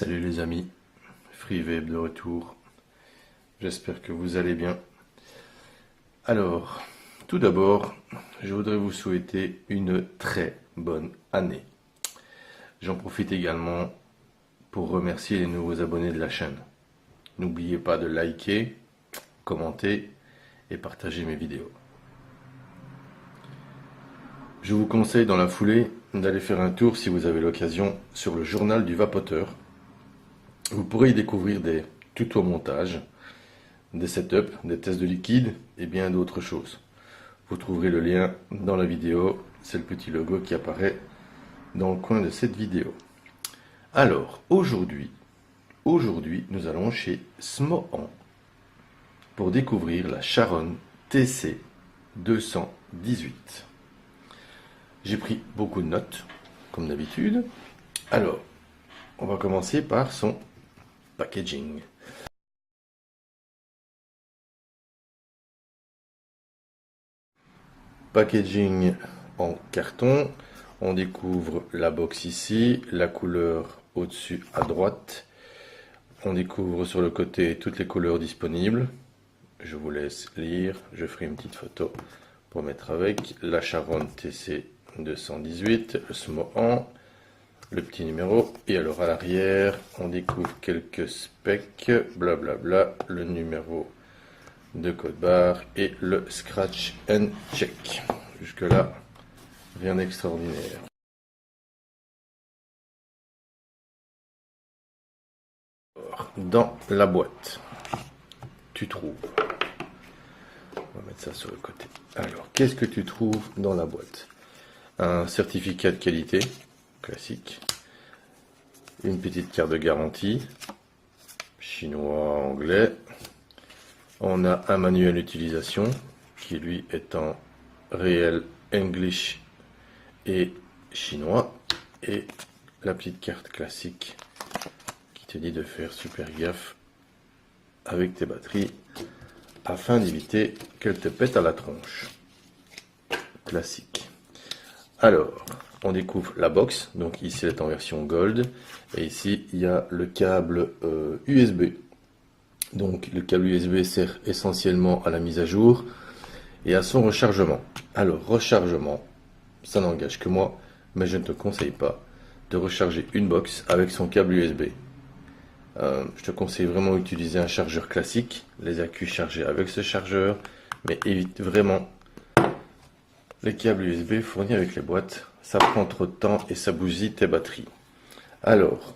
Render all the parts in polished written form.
Salut les amis, FreeWeb de retour, j'espère que vous allez bien. Alors, tout d'abord, je voudrais vous souhaiter une très bonne année. J'en profite également pour remercier les nouveaux abonnés de la chaîne. N'oubliez pas de liker, commenter et partager mes vidéos. Je vous conseille dans la foulée d'aller faire un tour si vous avez l'occasion sur le journal du vapoteur. Vous pourrez y découvrir des tutos montage, des setups, des tests de liquide et bien d'autres choses. Vous trouverez le lien dans la vidéo, c'est le petit logo qui apparaît dans le coin de cette vidéo. Alors, aujourd'hui, nous allons chez Smohan pour découvrir la Charonne TC 218. J'ai pris beaucoup de notes, comme d'habitude. Alors, on va commencer par son packaging. Packaging en carton. On découvre la box ici, la couleur au-dessus à droite. On découvre sur le côté toutes les couleurs disponibles. Je vous laisse lire. Je ferai une petite photo pour mettre avec. La Charonne TC 218, le Smohan, le petit numéro. Et alors à l'arrière, on découvre quelques specs, blablabla, le numéro de code barre et le scratch and check. Jusque là, rien d'extraordinaire. Dans la boîte, tu trouves, on va mettre ça sur le côté. Alors, qu'est-ce que tu trouves dans la boîte? Un certificat de qualité, classique, une petite carte de garantie, chinois, anglais. On a un manuel d'utilisation qui lui est en réel English et chinois. Et la petite carte classique qui te dit de faire super gaffe avec tes batteries afin d'éviter qu'elles te pètent à la tronche. Classique. Alors, on découvre la box. Donc ici, elle est en version gold. Et ici, il y a le câble USB. Donc le câble USB sert essentiellement à la mise à jour et à son rechargement. Alors rechargement, ça n'engage que moi, mais je ne te conseille pas de recharger une box avec son câble USB. Je te conseille vraiment d'utiliser un chargeur classique, les accus chargés avec ce chargeur, mais évite vraiment les câbles USB fournis avec les boîtes. Ça prend trop de temps et ça bousille tes batteries. Alors,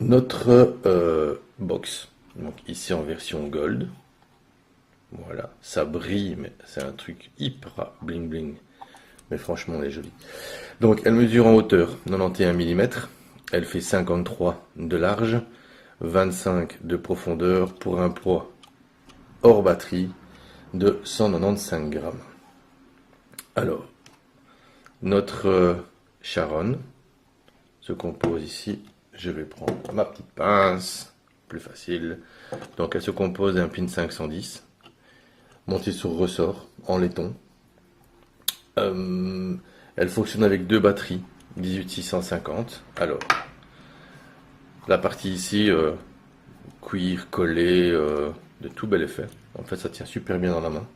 notre box. Donc ici en version gold, voilà, ça brille, mais c'est un truc hyper bling bling, mais franchement elle est jolie. Donc elle mesure en hauteur 91 mm, elle fait 53 de large, 25 de profondeur pour un poids hors batterie de 195 grammes. Alors, notre Charonne se compose ici, je vais prendre ma petite pince, plus facile. Donc elle se compose d'un pin 510 monté sur ressort en laiton. Elle fonctionne avec deux batteries 18650. Alors la partie ici cuir collé de tout bel effet. En fait ça tient super bien dans la main.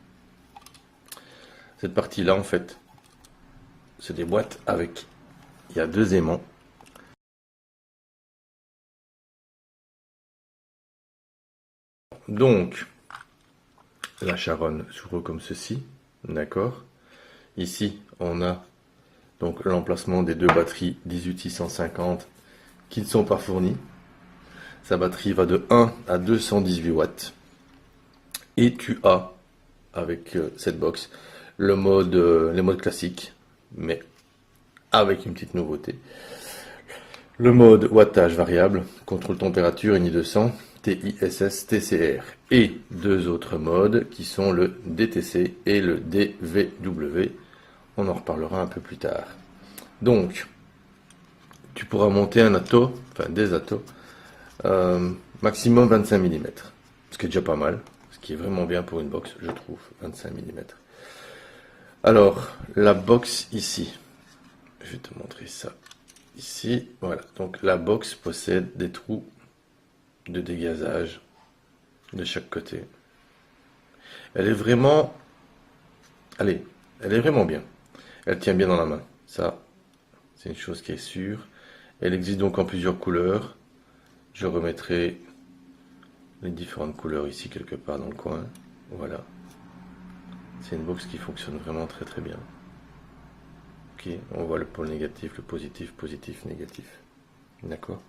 Cette partie là en fait c'est des boîtes avec, il y a deux aimants. Donc, la Charonne s'ouvre comme ceci, d'accord. Ici, on a donc l'emplacement des deux batteries 18650 qui ne sont pas fournies. Sa batterie va de 1 à 218 watts. Et tu as, avec cette box, les modes classiques, mais avec une petite nouveauté. Le mode wattage variable, contrôle température INI 200, TISS, TCR, et deux autres modes qui sont le DTC et le DVW. On en reparlera un peu plus tard. Donc, tu pourras monter un atto, enfin des attos, maximum 25 mm, ce qui est déjà pas mal, ce qui est vraiment bien pour une box, je trouve, 25 mm. Alors, la box ici, je vais te montrer ça ici, voilà. Donc la box possède des trous de dégazage de chaque côté. Elle est vraiment, allez, elle est vraiment bien. Elle tient bien dans la main. Ça, c'est une chose qui est sûre. Elle existe donc en plusieurs couleurs. Je remettrai les différentes couleurs ici quelque part dans le coin. Voilà. C'est une box qui fonctionne vraiment très très bien. Ok, on voit le pôle négatif, le positif, positif, négatif. D'accord.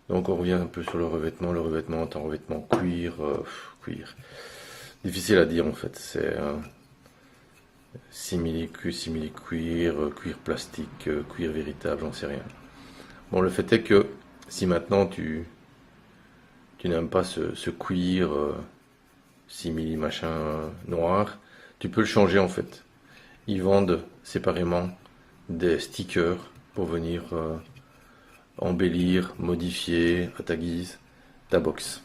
Donc on revient un peu sur le revêtement. Le revêtement est un revêtement cuir. Cuir. Difficile à dire en fait. C'est un simili-cuir, cuir plastique, cuir véritable, j'en sais rien. Bon, le fait est que si maintenant tu n'aimes pas ce cuir simili machin noir, tu peux le changer en fait. Ils vendent séparément des stickers pour venir embellir, modifier à ta guise ta box.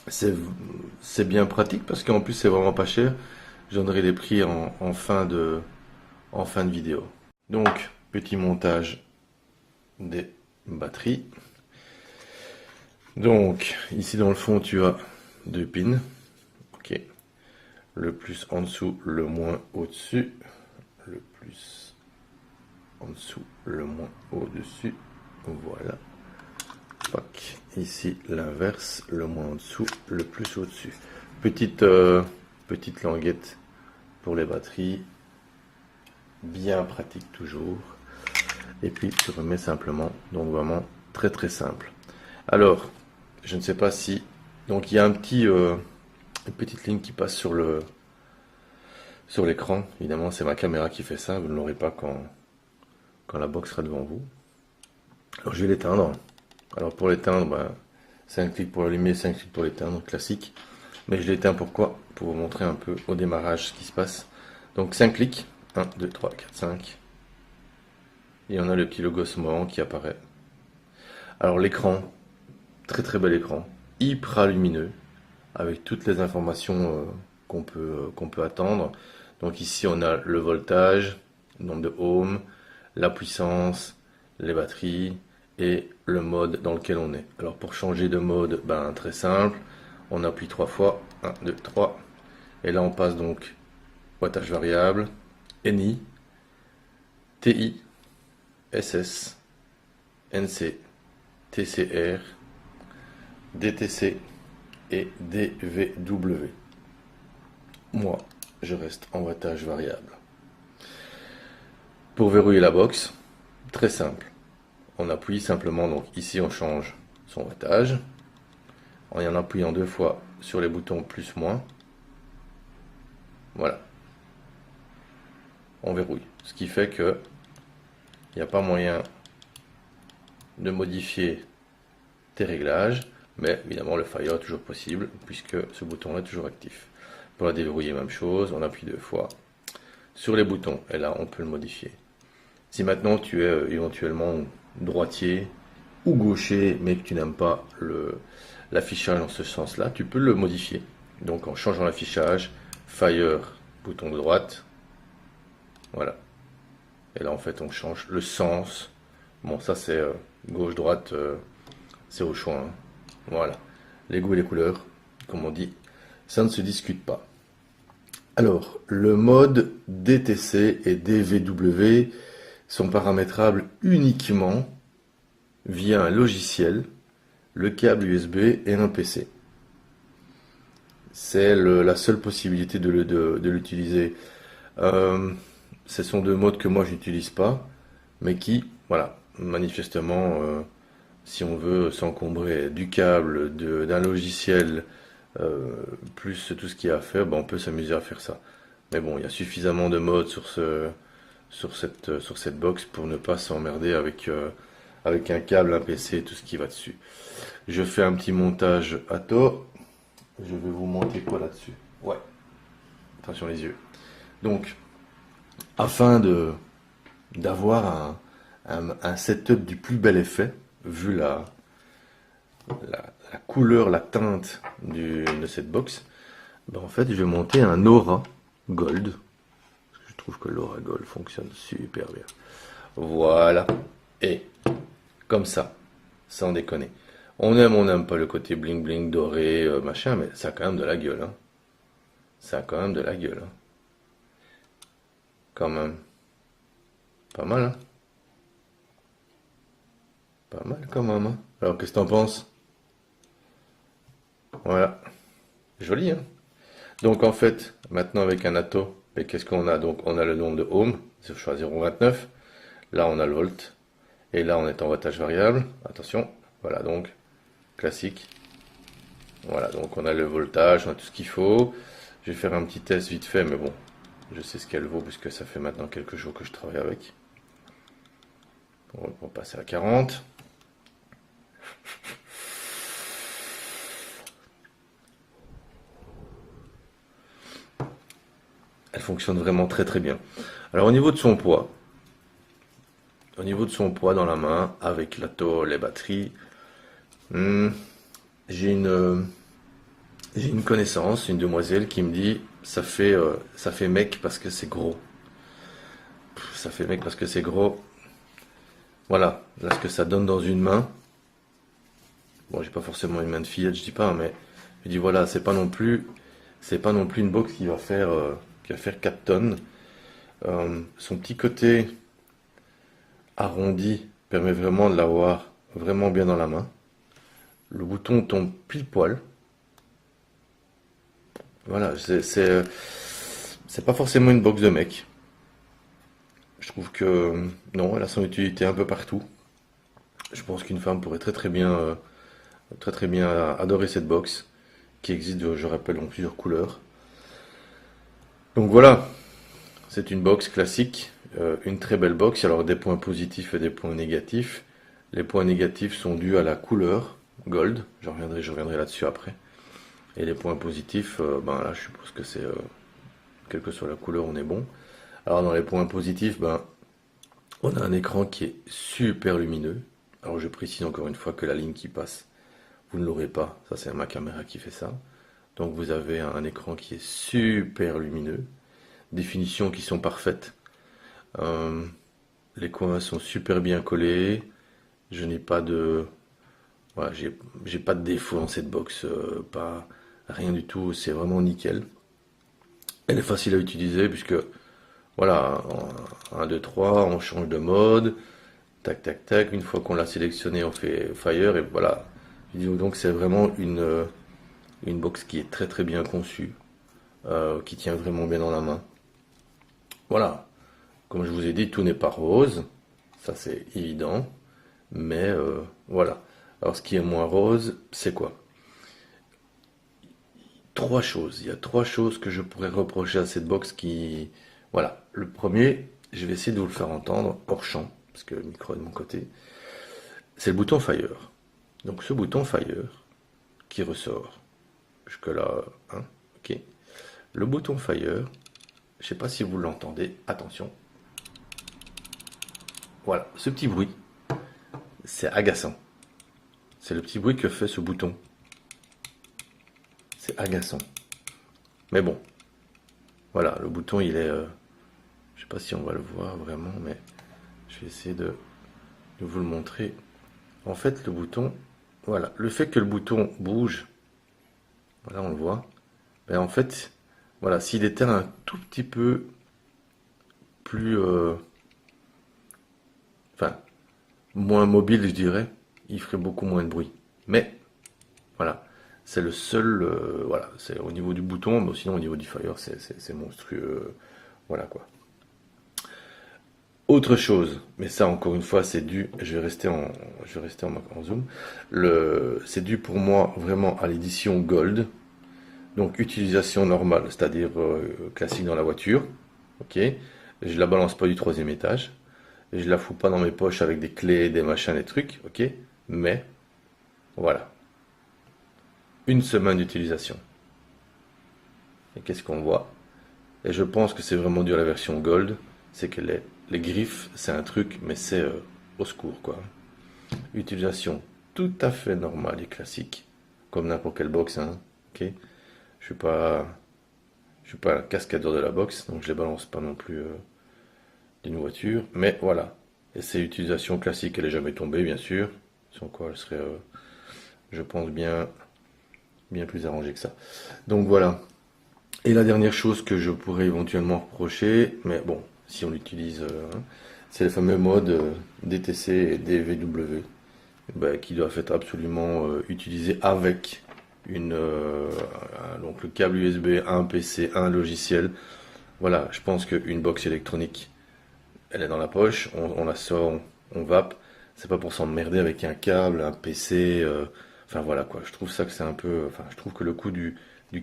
C'est bien pratique parce qu'en plus c'est vraiment pas cher. Je donnerai les prix en fin de vidéo. Donc, petit montage des batteries. Donc, ici dans le fond, tu as deux pins. Ok. Le plus en dessous, le moins au-dessus. Le plus en dessous, le moins au-dessus. Voilà. Pac. Ici, l'inverse, le moins en dessous, le plus au-dessus. Petite languette pour les batteries. Bien pratique toujours. Et puis, tu remets simplement. Donc, vraiment, très très simple. Alors, je ne sais pas si... Donc, il y a une petite ligne qui passe sur l'écran. Évidemment, c'est ma caméra qui fait ça. Vous ne l'aurez pas quand la box sera devant vous. Alors, je vais l'éteindre. Alors, pour l'éteindre, ben, 5 clics pour l'allumer, 5 clics pour l'éteindre, classique. Mais je l'éteins pourquoi? Pour vous montrer un peu au démarrage ce qui se passe. Donc, 5 clics. 1, 2, 3, 4, 5. Et on a le petit logo Smohan qui apparaît. Alors, l'écran, très très bel écran, hyper lumineux, avec toutes les informations qu'on peut attendre. Donc ici on a le voltage, le nombre de ohms, la puissance, les batteries et le mode dans lequel on est. Alors pour changer de mode, ben, très simple, on appuie 3 fois, 1, 2, 3, et là on passe donc wattage variable, NI, TI, SS, NC, TCR, DTC et DVW. Moi, je reste en wattage variable. Pour verrouiller la box, très simple. On appuie simplement, donc ici on change son wattage. En appuyant 2 fois sur les boutons plus moins. Voilà. On verrouille. Ce qui fait que il n'y a pas moyen de modifier tes réglages. Mais évidemment, le Fire est toujours possible puisque ce bouton est toujours actif. Pour la déverrouiller, même chose, on appuie 2 fois sur les boutons et là, on peut le modifier. Si maintenant tu es éventuellement droitier ou gaucher, mais que tu n'aimes pas l'affichage dans ce sens-là, tu peux le modifier. Donc en changeant l'affichage, Fire, bouton de droite, voilà. Et là, en fait, on change le sens. Bon, ça c'est gauche-droite, c'est au choix, hein. Voilà, les goûts et les couleurs, comme on dit, ça ne se discute pas. Alors, le mode DTC et DVW sont paramétrables uniquement via un logiciel, le câble USB et un PC. C'est la seule possibilité de l'utiliser. Ce sont deux modes que moi je n'utilise pas, mais qui, voilà, manifestement, si on veut s'encombrer du câble, d'un logiciel, plus tout ce qu'il y a à faire, ben on peut s'amuser à faire ça. Mais bon, il y a suffisamment de modes sur cette box pour ne pas s'emmerder avec un câble, un PC et tout ce qui va dessus. Je fais un petit montage à tort. Je vais vous montrer quoi là-dessus. Ouais, attention les yeux. Donc, afin d'avoir un setup du plus bel effet, vu la couleur, la teinte de cette box, ben en fait je vais monter un Aura Gold. Je trouve que l'Aura Gold fonctionne super bien. Voilà. Et comme ça, sans déconner. On n'aime pas le côté bling bling doré, machin, mais ça a quand même de la gueule, hein. Ça a quand même de la gueule, hein. Quand même. Pas mal, hein. Pas mal quand même, hein. Alors, qu'est-ce que t'en penses? Voilà. Joli, hein. Donc, en fait, maintenant avec un atto, et qu'est-ce qu'on a? Donc, on a le nombre de ohms, je choisis 0,29. Là, on a le volt. Et là, on est en wattage variable. Attention. Voilà, donc, classique. Voilà, donc on a le voltage, on a tout ce qu'il faut. Je vais faire un petit test vite fait, mais bon, je sais ce qu'elle vaut puisque ça fait maintenant quelques jours que je travaille avec. On va passer à 40. Elle fonctionne vraiment très très bien. Alors au niveau de son poids dans la main, avec l'atto, les batteries, hmm, j'ai une connaissance, une demoiselle qui me dit ça fait mec parce que c'est gros. Ça fait mec parce que c'est gros. Voilà, là ce que ça donne dans une main. Bon, j'ai pas forcément une main de fillette, je dis pas, mais je dis voilà, c'est pas non plus une box qui va faire 4 tonnes. Son petit côté arrondi permet vraiment de l'avoir vraiment bien dans la main. Le bouton tombe pile poil. Voilà, c'est pas forcément une box de mec. Je trouve que non, elle a son utilité un peu partout. Je pense qu'une femme pourrait très très bien adorer cette box qui existe, je rappelle, en plusieurs couleurs. Donc voilà, c'est une box classique, une très belle box. Alors des points positifs et des points négatifs. Les points négatifs sont dus à la couleur gold. Je reviendrai là-dessus après. Et les points positifs, ben là, je suppose que c'est quelle que soit la couleur, on est bon. Alors dans les points positifs, ben on a un écran qui est super lumineux. Alors je précise encore une fois que la ligne qui passe, vous ne l'aurez pas. Ça, c'est ma caméra qui fait ça. Donc vous avez un écran qui est super lumineux. Définitions qui sont parfaites. Euh, les coins sont super bien collés. Je n'ai pas de, voilà, j'ai pas de défaut dans cette box, pas rien du tout. C'est vraiment nickel. Elle est facile à utiliser puisque voilà, en 1, 2, 3, on change de mode. Tac, tac, tac. Une fois qu'on l'a sélectionné, on fait Fire et voilà. Donc c'est vraiment une box qui est très très bien conçue, qui tient vraiment bien dans la main. Voilà. Comme je vous ai dit, tout n'est pas rose, ça c'est évident, mais voilà. Alors ce qui est moins rose, c'est quoi? Trois choses. Il y a trois choses que je pourrais reprocher à cette box qui... Voilà. Le premier, je vais essayer de vous le faire entendre hors champ, parce que le micro est de mon côté. C'est le bouton Fire. Donc ce bouton Fire qui ressort. Jusque-là, hein, ok. Le bouton Fire, je ne sais pas si vous l'entendez, attention. Voilà, ce petit bruit, c'est agaçant. C'est le petit bruit que fait ce bouton. C'est agaçant. Mais bon, voilà, le bouton il est... je sais pas si on va le voir vraiment, mais je vais essayer de vous le montrer. En fait, le bouton, voilà, le fait que le bouton bouge, voilà, on le voit. Ben en fait, voilà, s'il était un tout petit peu plus... enfin, moins mobile, je dirais, il ferait beaucoup moins de bruit. Mais voilà, c'est le seul, voilà, c'est au niveau du bouton, mais sinon au niveau du Fire, c'est monstrueux, voilà quoi. Autre chose, mais ça encore une fois, c'est dû, je vais rester en zoom, c'est dû pour moi vraiment à l'édition Gold, donc utilisation normale, c'est-à-dire classique dans la voiture, ok, je la balance pas du troisième étage, je la fous pas dans mes poches avec des clés, des machins, des trucs, ok, mais voilà, une semaine d'utilisation. Et qu'est-ce qu'on voit? Et je pense que c'est vraiment dû à la version Gold, c'est que les griffes, c'est un truc, mais c'est au secours, quoi. Utilisation tout à fait normale et classique, comme n'importe quelle box, hein, ok? Je suis pas, je suis pas un cascadeur de la box, donc je les balance pas non plus d'une voiture, mais voilà. Et c'est utilisation classique, elle n'est jamais tombée, bien sûr. Sans quoi elle serait, je pense, bien plus arrangée que ça. Donc voilà. Et la dernière chose que je pourrais éventuellement reprocher, mais bon, si on l'utilise, c'est les fameux modes DTC et DVW, ben, qui doivent être absolument utilisés avec donc le câble USB, un PC, un logiciel. Voilà, je pense qu'une box électronique, elle est dans la poche, on la sort, on vape. C'est pas pour s'emmerder avec un câble, un PC. Enfin voilà quoi. Je trouve ça que c'est un peu. Enfin, je trouve que le coût du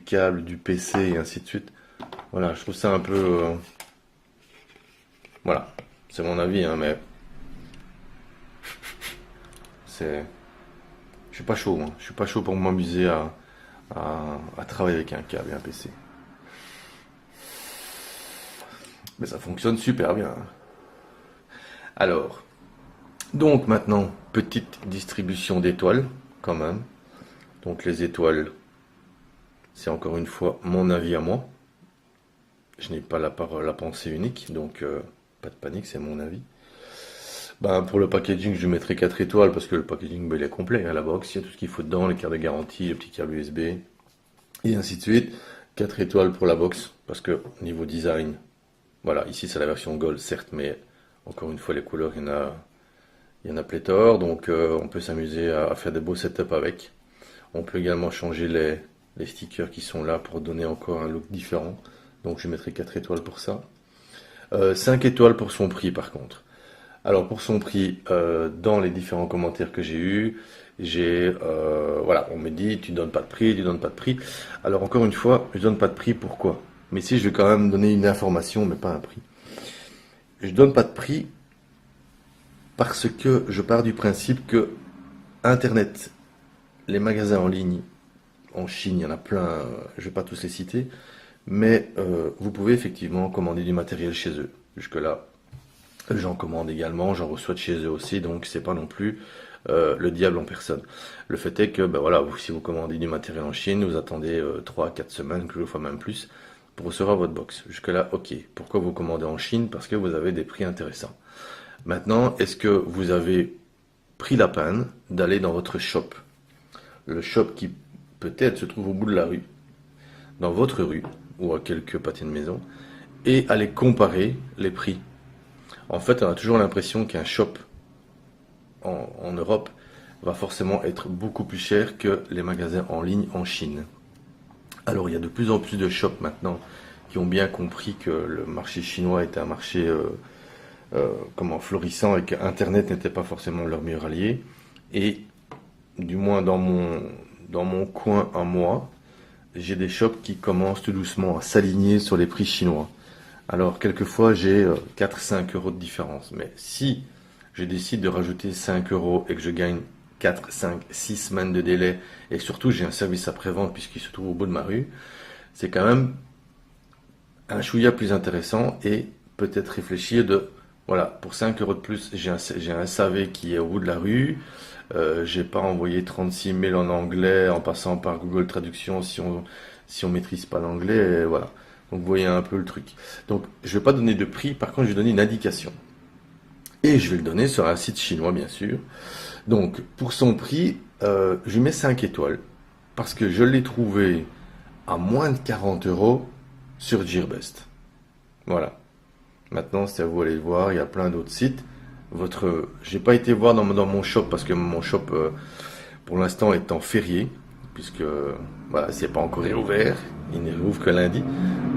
câble, du PC et ainsi de suite. Voilà, je trouve ça un peu. Voilà, c'est mon avis, hein, mais c'est. Je suis pas chaud, moi. Je suis pas chaud pour m'amuser à travailler avec un câble et un PC. Mais ça fonctionne super bien. Alors, donc maintenant, petite distribution d'étoiles, quand même. Donc les étoiles, c'est encore une fois mon avis à moi. Je n'ai pas la pensée unique, donc pas de panique, c'est mon avis. Ben, pour le packaging, je lui mettrai 4 étoiles parce que le packaging, ben, il est complet, hein, la box, il y a tout ce qu'il faut dedans, les cartes de garantie, le petit câble USB, et ainsi de suite. 4 étoiles pour la box parce que niveau design, voilà, ici c'est la version Gold, certes, mais encore une fois, les couleurs, il y en a pléthore, donc on peut s'amuser à faire des beaux setups avec. On peut également changer les stickers qui sont là pour donner encore un look différent. Donc je mettrai 4 étoiles pour ça. 5 étoiles pour son prix par contre. Alors pour son prix, dans les différents commentaires que j'ai eus, voilà, on me dit tu donnes pas de prix, tu donnes pas de prix. Alors encore une fois, je donne pas de prix, pourquoi? Mais si je vais quand même donner une information, mais pas un prix. Je donne pas de prix parce que je pars du principe que Internet, les magasins en ligne, en Chine, il y en a plein, je ne vais pas tous les citer, mais vous pouvez effectivement commander du matériel chez eux. Jusque-là, j'en commande également, j'en reçois de chez eux aussi, donc c'est pas non plus le diable en personne. Le fait est que, ben voilà, si vous commandez du matériel en Chine, vous attendez 3 à 4 semaines, quelquefois même plus, pour recevoir votre box. Jusque-là, ok. Pourquoi vous commandez en Chine? Parce que vous avez des prix intéressants. Maintenant, est-ce que vous avez pris la peine d'aller dans votre shop? Le shop qui peut-être se trouve au bout de la rue, dans votre rue, ou à quelques pâtés de maison, et aller comparer les prix. En fait, on a toujours l'impression qu'un shop en Europe va forcément être beaucoup plus cher que les magasins en ligne en Chine. Alors, il y a de plus en plus de shops maintenant qui ont bien compris que le marché chinois était un marché florissant et qu'Internet n'était pas forcément leur meilleur allié. Et du moins dans mon coin à moi, j'ai des shops qui commencent tout doucement à s'aligner sur les prix chinois. Alors, quelquefois, j'ai 4-5 euros de différence. Mais si je décide de rajouter 5 euros et que je gagne 4, 5, 6 semaines de délai, et surtout j'ai un service après-vente puisqu'il se trouve au bout de ma rue, c'est quand même un chouïa plus intéressant et peut-être réfléchir voilà, pour 5 euros de plus, j'ai un SAV qui est au bout de la rue. J'ai pas envoyé 36 mails en anglais en passant par Google Traduction si on maîtrise pas l'anglais, et voilà. Donc vous voyez un peu le truc. Donc je vais pas donner de prix, par contre je vais donner une indication. Et je vais le donner sur un site chinois bien sûr. Donc pour son prix, je lui mets 5 étoiles. Parce que je l'ai trouvé à moins de 40 euros sur Gearbest. Voilà. Maintenant c'est à vous d'aller le voir, il y a plein d'autres sites. J'ai pas été voir dans mon shop parce que mon shop pour l'instant est en férié puisque voilà, c'est pas encore réouvert, il ne réouvre que lundi.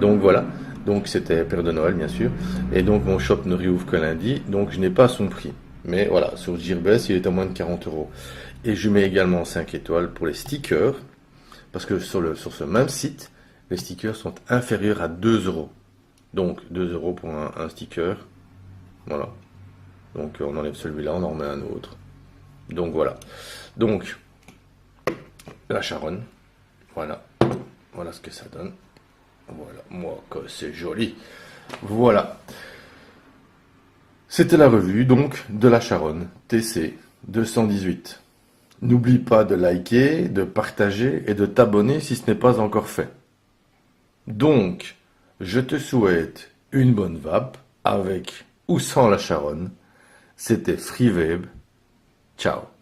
Donc voilà, donc c'était Père de Noël bien sûr, et donc mon shop ne réouvre que lundi, donc je n'ai pas son prix. Mais voilà, sur Gearbest, il est à moins de 40 euros. Et je mets également 5 étoiles pour les stickers parce que sur ce même site, les stickers sont inférieurs à 2 euros. Donc 2 euros pour un sticker. Voilà. Donc on enlève celui-là, on en remet un autre. Donc voilà. Donc la charonne. Voilà. Voilà ce que ça donne. Voilà. Moi que c'est joli. Voilà. C'était la revue donc de la charonne TC 218. N'oublie pas de liker, de partager et de t'abonner si ce n'est pas encore fait. Donc, je te souhaite une bonne vape avec ou sans la charonne. C'était FreeWeb. Ciao.